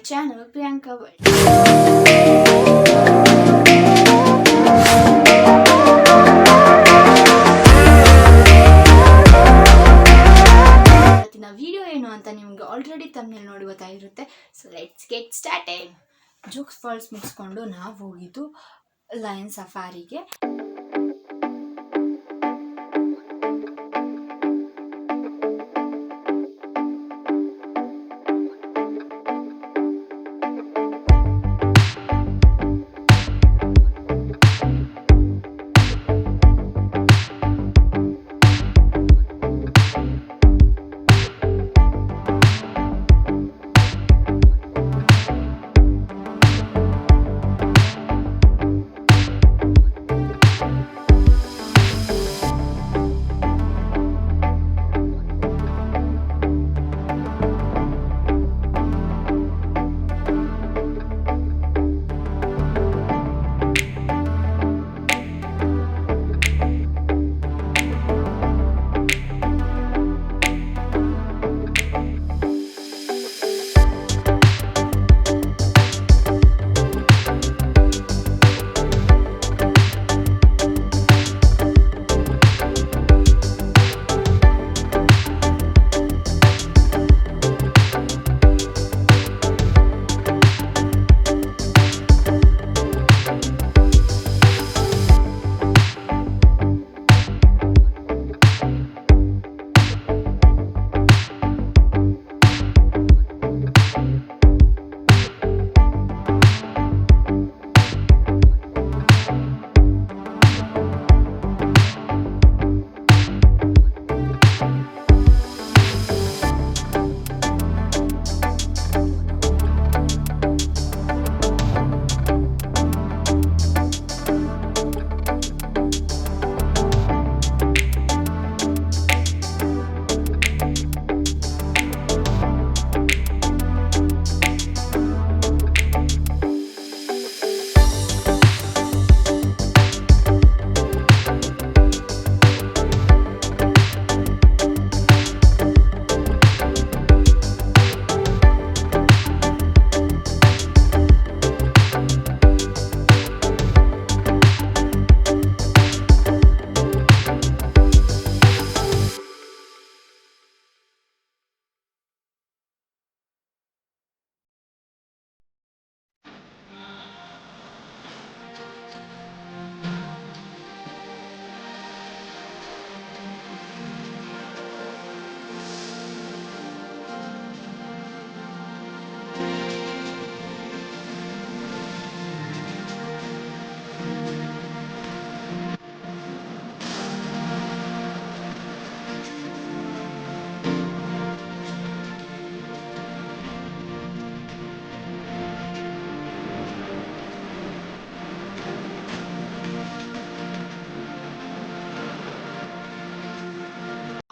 channel Priyanka World. ಇವತ್ತಿನ video ಏನು ಅಂತ ನಿಮಗೆ ಆಲ್ರೆಡಿ ತಮ್ಮನೇಲಿ ನೋಡಿ ಗೊತ್ತಾಗಿರುತ್ತೆ. So let's get started. Jog falls ಮುಗಿಸ್ಕೊಂಡು ನಾವು ಹೋಗಿದ್ದು ಲಯನ್ ಸಫಾರಿಗೆ.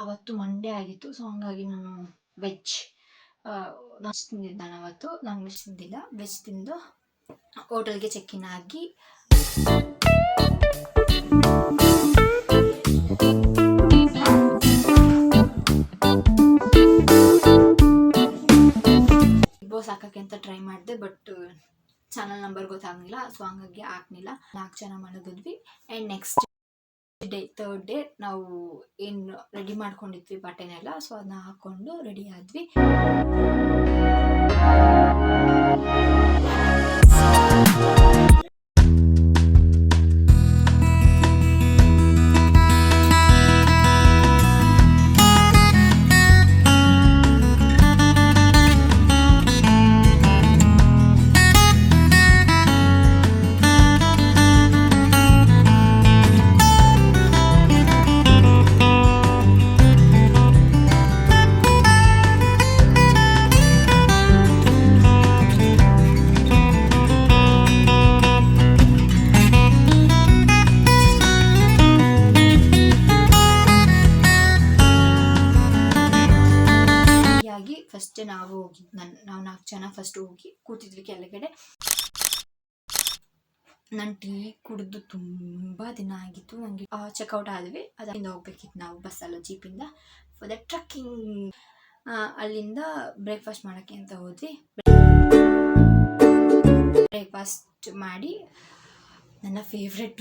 ಅವತ್ತು ಮಂಡೇ ಆಗಿತ್ತು. ಸೊ ಹಂಗಾಗಿ ನಾನು ವೆಜ್ ತಿಂದಿದ್ದೆ. ನಾನು ಅವತ್ತು ನಾನು ವೆಜ್ ತಿಂದಿಲ್ಲ. ವೆಜ್ ತಿಂದು ಹೋಟೆಲ್ಗೆ ಚೆಕ್ ಇನ್ ಆಗಿ ಬಿಗ್ ಬಾಸ್ ಹಾಕಕ್ಕೆ ಅಂತ ಟ್ರೈ ಮಾಡಿದೆ. ಬಟ್ ಚಾನಲ್ ನಂಬರ್ ಗೊತ್ತಾಗಲಿಲ್ಲ. ಸೊ ಹಂಗಾಗಿ ಹಾಕ್ನಿಲ್ಲ. 4 ಜನ ಮಲಗಿದ್ವಿ. And next day third day ನಾವು ಏನು ರೆಡಿ ಮಾಡ್ಕೊಂಡಿದ್ವಿ ಬಟ್ಟೆನೆಲ್ಲ. ಸೊ ಅದನ್ನ ಹಾಕ್ಕೊಂಡು ರೆಡಿ ಆದ್ವಿ. ಫಸ್ಟ್ ನಾವು ಹೋಗಿದ್ದು ನಾವು 4 ಜನ ಫಸ್ಟ್ ಹೋಗಿ ಕೂತಿದ್ವಿ ಕೆಳಗಡೆ. ನಾನು ಟೀ ಕುಡಿದು ತುಂಬ ದಿನ ಆಗಿತ್ತು. ನನಗೆ ಚೆಕ್ಔಟ್ ಆದ್ವಿ. ಅದರಿಂದ ಹೋಗ್ಬೇಕಿತ್ತು ನಾವು ಬಸ್ಸಲ್ಲ ಜೀಪಿಂದ ಫಾರ್ ದ ಟ್ರಕ್ಕಿಂಗ್. ಅಲ್ಲಿಂದ ಬ್ರೇಕ್ಫಾಸ್ಟ್ ಮಾಡೋಕ್ಕೆ ಅಂತ ಹೋದ್ವಿ. ಬ್ರೇಕ್ಫಾಸ್ಟ್ ಮಾಡಿ ನನ್ನ ಫೇವ್ರೆಟ್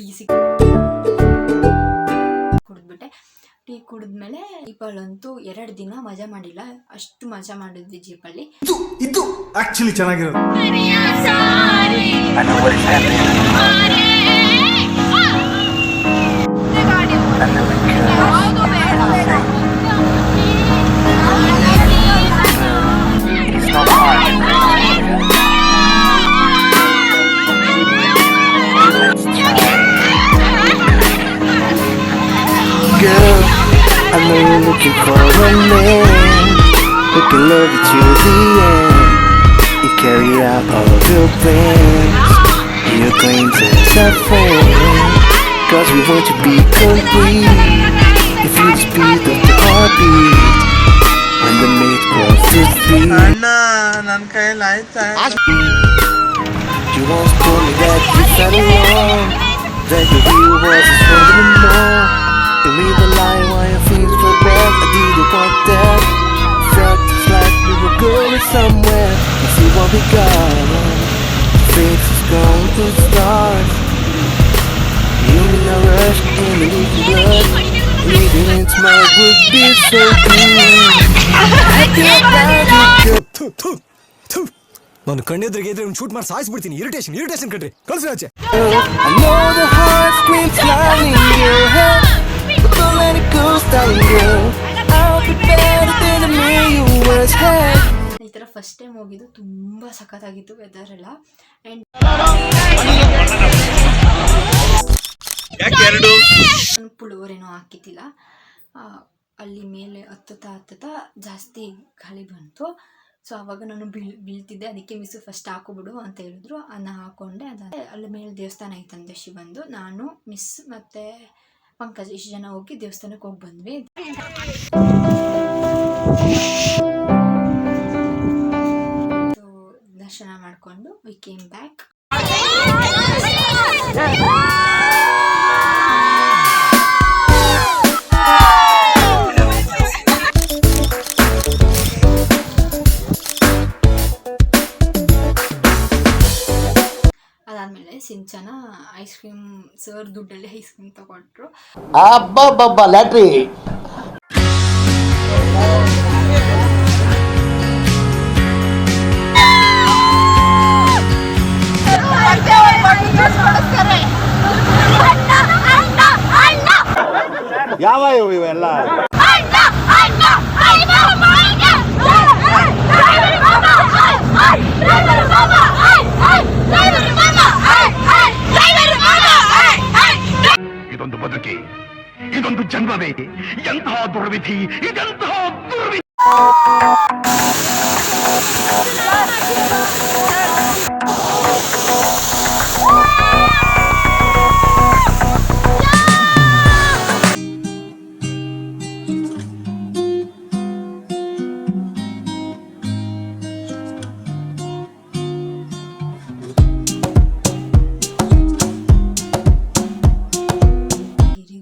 ಕುಡಿದ್ಬಿಟ್ಟೆ. ಟೀ ಕುಡಿದ್ಮೇಲೆ ಜೀಪಲ್ಲಂತೂ 2 ದಿನ ಮಜಾ ಮಾಡಿಲ್ಲ, ಅಷ್ಟು ಮಜಾ ಮಾಡಿದ್ವಿ ಜೀಪಲ್ಲಿ. ಇದು ಆಕ್ಚುಲಿ ಚೆನ್ನಾಗಿರೋದು. Girl, I know you're looking for a man who can love you to the end and carry out all of your plans. You're going to suffering, cause we want to be complete. If you the speed of the heartbeat, when the mate grows to three. ಅಣ್ಣ ನನ್ನ ಕೈಯಲ್ಲಿ ಆಯ್ತಾ? You once told me that you felt alone, that the real was stronger than more. You made the lie while your feet were bad. I didn't want that. Felt just like we were going somewhere. Let's see what we got. Faith is going to start. You in a rush and the leaky blood. Leaving in tomorrow would be so good. ನಾನು ಕಣ್ಣೆದ್ರಿಗೆ ಇದ್ರೆ shoot ಮಾಡಿ ಸಾಯಿಸ್ಬಿಡ್ತೀನಿ. Irritation ಕಣ್ರಿ, ಕಳ್ಸಿ ಆಚೆ. I know the heart screams loud in your head, but don't let it go, darling girl. I'll be better than the man you once had. ಈ ಥರ first time ಹೋಗಿದ್ದು, ತುಂಬ ಸಖತ್ತಾಗಿತ್ತು ವೆದರ್ ಎಲ್ಲ. ಆ್ಯಂಡ್ ನಾನು ಪುಳಿಯೋರೇನೋ ಹಾಕಿದ್ದಿಲ್ಲ. ಅಲ್ಲಿ ಮೇಲೆ ಹತ್ತುತ್ತಾ ಜಾಸ್ತಿ ಗಾಳಿ ಬಂತು. ಸೊ ಆವಾಗ ನಾನು ಬೀಳ್ತಿದ್ದೆ, ಅದಕ್ಕೆ ಮಿಸ್ಸು ಫಸ್ಟ್ ಹಾಕೋಬಿಡು ಅಂತ ಹೇಳಿದ್ರು. ಅದನ್ನ ಹಾಕ್ಕೊಂಡೆ. ಅದಾದ ಅಲ್ಲಿ ಮೇಲೆ ದೇವಸ್ಥಾನ ಐತಂತೆ ಶಿವಂದು. ನಾನು ಮಿಸ್ ಮತ್ತು ಪಂಕಜ್ ಇಷ್ಟು ಜನ ಹೋಗಿ ದೇವಸ್ಥಾನಕ್ಕೆ ಹೋಗಿ ಬಂದ್ವಿ. ದರ್ಶನ ಮಾಡಿಕೊಂಡು ವಿ ಕೇಮ್ ಬ್ಯಾಕ್. ಅದಾದಮೇಲೆ ಸಿಂಚನ ಐಸ್ ಕ್ರೀಮ್, ಸರ್ ದುಡ್ಡಲ್ಲಿ ಐಸ್ ಕ್ರೀಮ್ ತಗೊಂಡ್ರು. ಲ್ಯಾಟ್ರಿ ಯಾವ ಇವೆಲ್ಲ ಇದೊಂದು ಬದುಕಿ, ಇದೊಂದು ಜನ್ಮವೇ, ಎಂತಹ ದುರ್ವಿಧಿ, ಇದೆಂತಹ ದುರ್ವಿಧಿ.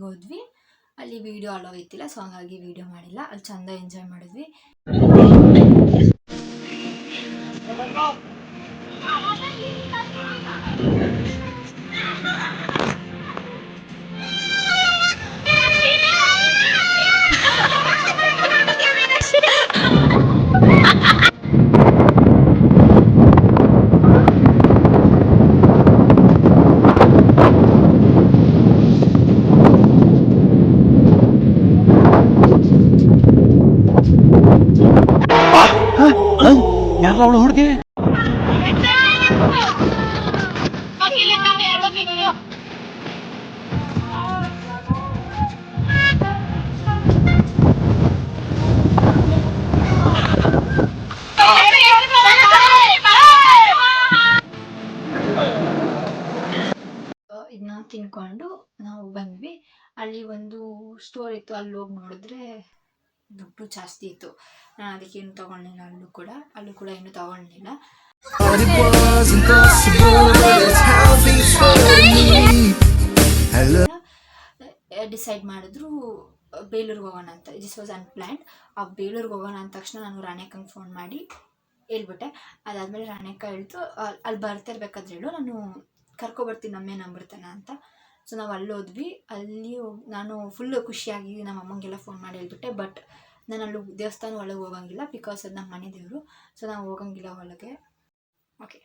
ಹೋದ್ವಿ. ಅಲ್ಲಿ ವಿಡಿಯೋ ಅಲೋ ಇತ್ತಿಲ್ಲ, ಸೊ ಹಂಗಾಗಿ ವಿಡಿಯೋ ಮಾಡಿಲ್ಲ. ಅಲ್ಲಿ ಚಂದ ಎಂಜಾಯ್ ಮಾಡಿದ್ವಿ. ಅವಳು ಹುಡುಗಿ ಇದನ್ನ ತಿನ್ಕೊಂಡು ನಾವು ಬಂದ್ವಿ. ಅಲ್ಲಿ ಒಂದು ಸ್ಟೋರ್ ಇತ್ತು, ಅಲ್ಲಿ ಹೋಗಿ ನೋಡಿದ್ರೆ ದುಡ್ಡು ಜಾಸ್ತಿ ಇತ್ತು. ನಾನು ಅದಕ್ಕೇನು ತಗೊಳ್ಳಿಲ್ಲ. ಅಲ್ಲೂ ಕೂಡ ಏನು ತಗೊಳ್ಳಿಲ್ಲ. ಡಿಸೈಡ್ ಮಾಡಿದ್ರು ಬೇಲೂರಿಗೆ ಹೋಗೋಣ ಅಂತ. This was unplanned. ಆ ಬೇಲೂರಿಗೆ ಹೋಗೋಣ ಅಂದ ತಕ್ಷಣ ನಾನು ರಾಣೆಕಂಗೆ ಫೋನ್ ಮಾಡಿ ಹೇಳ್ಬಿಟ್ಟೆ. ಅದಾದಮೇಲೆ ರಾಣೆಕ್ಕ ಹೇಳ್ತು ಅಲ್ಲಿ ಬರ್ತಿರ್ಬೇಕಾದ್ರೆ ಹೇಳು, ನಾನು ಕರ್ಕೊಬರ್ತೀನಿ ನಮ್ಮೇ ನಂಬಿರ್ತಾನೆ ಅಂತ. ಸೊ ನಾವು ಅಲ್ಲಿ ಹೋದ್ವಿ. ಅಲ್ಲಿ ನಾನು ಫುಲ್ಲು ಖುಷಿಯಾಗಿ ನಮ್ಮ ಅಮ್ಮಂಗೆಲ್ಲ ಫೋನ್ ಮಾಡಿ ಹೇಳ್ಬಿಟ್ಟೆ. ಬಟ್ ನಾನು ಅಲ್ಲಿ ದೇವಸ್ಥಾನ ಒಳಗೆ ಹೋಗಂಗಿಲ್ಲ, ಬಿಕಾಸ್ ಅದು ನಮ್ಮ ಮನೆ ದೇವರು. ಸೊ ನಾವು ಹೋಗಂಗಿಲ್ಲ ಒಳಗೆ. ಓಕೆ,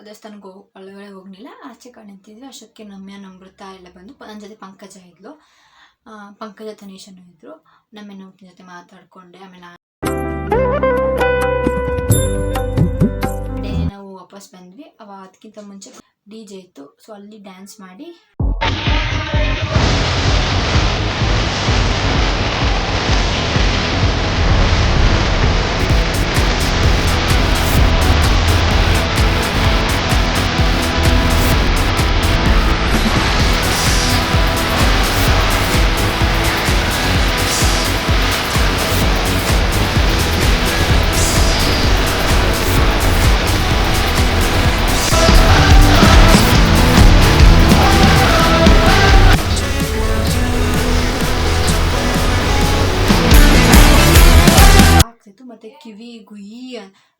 ದೇವಸ್ಥಾನಕ್ಕೆ ಒಳಗಡೆ ಹೋಗಲಿಲ್ಲ, ಆಚೆ ಕಡೆ ನಿಂತಿದ್ವಿ. ಅಷ್ಟಕ್ಕೆ ನಮ್ಯ ನಮೃತ ಎಲ್ಲ ಬಂದು ನನ್ನ ಜೊತೆ ಪಂಕಜ ಇದ್ಲು, ಪಂಕಜ ತನೀಶನು ಇದ್ದರು. ನಮ್ಮ ಜೊತೆ ಮಾತಾಡಿಕೊಂಡೆ. ಆಮೇಲೆ ನಾವು ವಾಪಸ್ ಬಂದ್ವಿ. ಅದಕ್ಕಿಂತ ಮುಂಚೆ DJ ಇತ್ತು, ಸೊ ಅಲ್ಲಿ ಡ್ಯಾನ್ಸ್ ಮಾಡಿ ಆಗ್ತಿತ್ತು. ಮತ್ತು ಕಿವಿ ಗುಯ್ಯಿ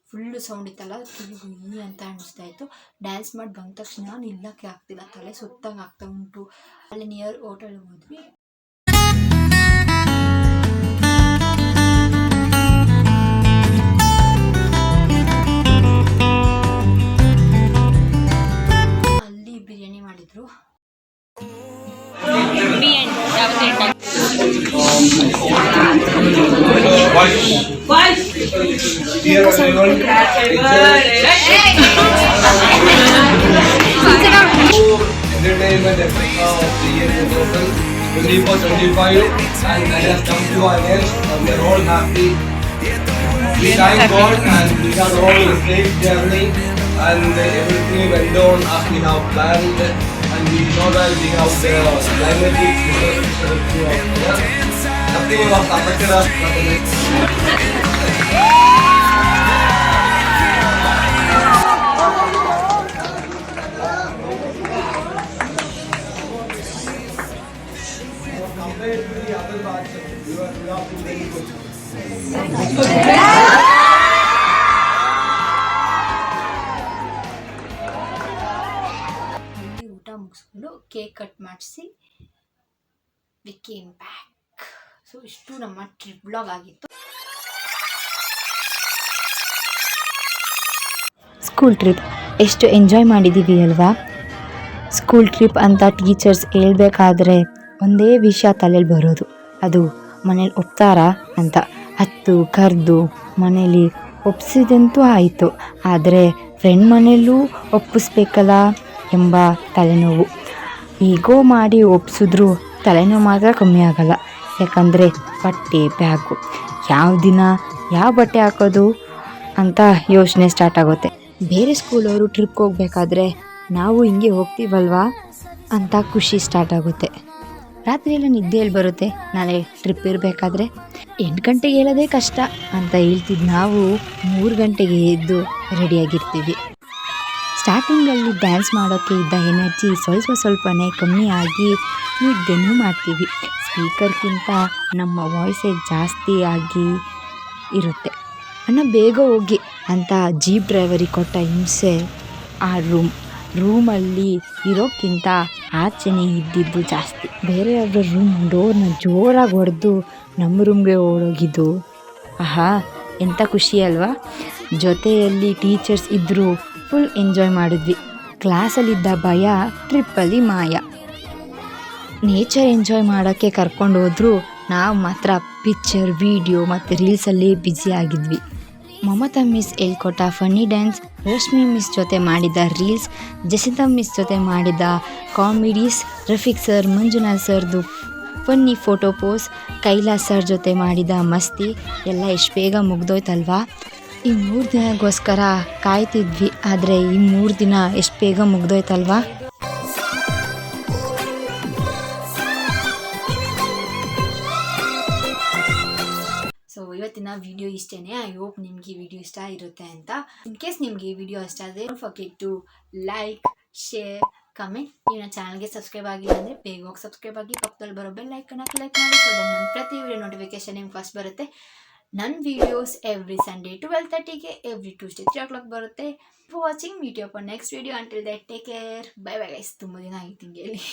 ಫುಲ್ಲು ಸೌಂಡ್ ಇತ್ತಲ್ಲ, ಕಿವಿ ಗುಯ್ಯಿ ಅಂತ ಅನಿಸ್ತಾ ಇತ್ತು. ಡ್ಯಾನ್ಸ್ ಮಾಡಿ ಬಂದ ತಕ್ಷಣ ನಿಲ್ಲಕ್ಕೆ ಆಗ್ತಿಲ್ಲ, ತಲೆ ಸುತ್ತಂಗೆ ಆಗ್ತಾ ಉಂಟು. ಅಲ್ಲಿ ನಿಯರ್ ಹೋಟೆಲ್ಗೆ ಹೋದ್ವಿ. ಅಲ್ಲಿ ಬಿರಿಯಾನಿ ಮಾಡಿದ್ರು. Entertainment Africa of the year 2024-25, and I have come to our end, and we are all happy. We thank God, and we have all a safe journey, and everything went on as we have planned, and we know that we have the climatic nothing was affected us. Compared to the other batches, you have been very good. ಅಲ್ಲಿ ಊಟ ಮುಗಿಸ್ಕೊಂಡು cake cut ಮಾಡಿಸಿ we came back. So ಇಷ್ಟು ನಮ್ಮ trip blog ಆಗಿತ್ತು. School trip ಎಷ್ಟು enjoy ಮಾಡಿದ್ದೀವಿ ಅಲ್ವಾ. ಸ್ಕೂಲ್ ಟ್ರಿಪ್ ಅಂತ ಟೀಚರ್ಸ್ ಹೇಳ್ಬೇಕಾದ್ರೆ ಒಂದೇ ವಿಷಯ ತಲೆಯಲ್ಲಿ ಬರೋದು, ಅದು ಮನೇಲಿ ಒಪ್ತಾರಾ ಅಂತ. ಹತ್ತು ಕರೆದು ಮನೇಲಿ ಒಪ್ಸಿದಂತೂ ಆಯಿತು, ಆದರೆ ಫ್ರೆಂಡ್ ಮನೆಯಲ್ಲೂ ಒಪ್ಪಿಸ್ಬೇಕಲ್ಲ ಎಂಬ ತಲೆನೋವು. ಹೀಗೋ ಮಾಡಿ ಒಪ್ಸಿದ್ರು ತಲೆನೋವು ಮಾತ್ರ ಕಮ್ಮಿ ಆಗಲ್ಲ. ಯಾಕಂದರೆ ಬಟ್ಟೆ ಬ್ಯಾಗು ಯಾವ ದಿನ ಯಾವ ಬಟ್ಟೆ ಹಾಕೋದು ಅಂತ ಯೋಚನೆ ಸ್ಟಾರ್ಟ್ ಆಗುತ್ತೆ. ಬೇರೆ ಸ್ಕೂಲವರು ಟ್ರಿಪ್ಗೆ ಹೋಗ್ಬೇಕಾದ್ರೆ ನಾವು ಹಿಂಗೆ ಹೋಗ್ತೀವಲ್ವಾ ಅಂತ ಖುಷಿ ಸ್ಟಾರ್ಟ್ ಆಗುತ್ತೆ. ರಾತ್ರಿ ಎಲ್ಲ ನಿದ್ದೆಯಲ್ಲಿ ಬರುತ್ತೆ. ನಾಳೆ ಟ್ರಿಪ್ ಇರಬೇಕಾದ್ರೆ 8 ಗಂಟೆಗೆ ಹೇಳೋದೇ ಕಷ್ಟ ಅಂತ ಹೇಳ್ತಿದ್ದು ನಾವು 3 ಗಂಟೆಗೆ ಎದ್ದು ರೆಡಿಯಾಗಿರ್ತೀವಿ. ಸ್ಟಾರ್ಟಿಂಗಲ್ಲಿ ಡ್ಯಾನ್ಸ್ ಮಾಡೋಕ್ಕೆ ಇದ್ದ ಎನರ್ಜಿ ಸ್ವಲ್ಪನೇ ಕಮ್ಮಿ ಆಗಿ ನಿದ್ದೆನೂ ಮಾಡ್ತೀವಿ. ಸ್ಪೀಕರ್ಗಿಂತ ನಮ್ಮ ವಾಯ್ಸೇ ಜಾಸ್ತಿ ಆಗಿ ಇರುತ್ತೆ. ಅಣ್ಣ ಬೇಗ ಹೋಗಿ ಅಂತ ಜೀಪ್ ಡ್ರೈವರಿಗೆ ಕೊಟ್ಟ ಹಿಂಸೆ. ಆ ರೂಮಲ್ಲಿ ಇರೋಕ್ಕಿಂತ ಆಚೆನೇ ಇದ್ದಿದ್ದು ಜಾಸ್ತಿ. ಬೇರೆಯವ್ರ ರೂಮ್ ಡೋರ್ನ ಜೋರಾಗಿ ಹೊಡೆದು ನಮ್ಮ ರೂಮ್ಗೆ ಓಡೋಗಿದ್ದು ಆಹಾ ಎಂಥ ಖುಷಿ ಅಲ್ವಾ. ಜೊತೆಯಲ್ಲಿ ಟೀಚರ್ಸ್ ಇದ್ದರೂ ಫುಲ್ ಎಂಜಾಯ್ ಮಾಡಿದ್ವಿ. ಕ್ಲಾಸಲ್ಲಿದ್ದ ಭಯ ಟ್ರಿಪ್ಪಲ್ಲಿ ಮಾಯ. ನೇಚರ್ ಎಂಜಾಯ್ ಮಾಡೋಕ್ಕೆ ಕರ್ಕೊಂಡು ಹೋದ್ರು, ನಾವು ಮಾತ್ರ ಪಿಕ್ಚರ್ ವಿಡಿಯೋ ಮತ್ತು ರೀಲ್ಸಲ್ಲಿ ಬ್ಯುಸಿ ಆಗಿದ್ವಿ. ಮಮತಾ ಮಿಸ್ ಹೇಳ್ಕೊಟ್ಟ ಫನ್ನಿ ಡ್ಯಾನ್ಸ್, ರಶ್ಮಿ ಮಿಸ್ ಜೊತೆ ಮಾಡಿದ ರೀಲ್ಸ್, ಜಸಿತಾ ಮಿಸ್ ಜೊತೆ ಮಾಡಿದ ಕಾಮಿಡೀಸ್, ರಫೀಕ್ ಸರ್ ಮಂಜುನಾಥ್ ಸರ್ದು funny photo pose, Kailash sir ಜೊತೆ ಮಾಡಿದ ಮಸ್ತಿ ಎಲ್ಲ ಎಷ್ಟು ಬೇಗ ಮುಗ್ದೋಯ್ತಲ್ವಾ. ಈ 3 ದಿನಗೋಸ್ಕರ ಕಾಯ್ತಿದ್ವಿ, ಆದರೆ ಈ 3 ದಿನ ಎಷ್ಟು ಬೇಗ ಮುಗ್ದೋಯ್ತಲ್ವಾ. ಸೊ ಇವತ್ತಿನ ವಿಡಿಯೋ ಇಷ್ಟೇ. ಐ ಹೋಪ್ ನಿಮಗೆ ಈ ವಿಡಿಯೋ ಇಷ್ಟ ಇರುತ್ತೆ ಅಂತ. ಇನ್ ಕೇಸ್ ನಿಮಗೆ ಈ ವಿಡಿಯೋ ಇಷ್ಟ ಆದರೆ don't forget to like, share, comment. ನೀವು ನನ್ನ ಚಾನಲ್ಗೆ ಸಬ್ಸ್ಕ್ರೈಬ್ ಆಗಿಲ್ಲ ಅಂದರೆ ಬೇಗ ಹೋಗಿ ಸಬ್ಸ್ಕ್ರೈಬ್ ಆಗಿ. ಪಕ್ಕದಲ್ಲಿ ಬರೋ ಬೆಲ್ ಐಕನ್ನ ಕ್ಲಿಕ್ ಮಾಡಿ, ಸೊ ನನ್ನ ಪ್ರತಿ ವಿಡಿಯೋ ನೋಟಿಫಿಕೇಶನ್ ನಿಮ್ಗೆ ಫಸ್ಟ್ ಬರುತ್ತೆ. ನನ್ನ ವೀಡಿಯೋಸ್ ಎವ್ರಿ ಸಂಡೇ 12:30ಗೆ, ಎವ್ರಿ ಟ್ಯೂಸ್ಡೇ 3 ಬರುತ್ತೆ. For watching, meet you up next video. Until that take care, bye bye guys. ತುಂಬ ದಿನ ಆಯ್ತು ಹಿಂಗೆ ಹೇಳಿ.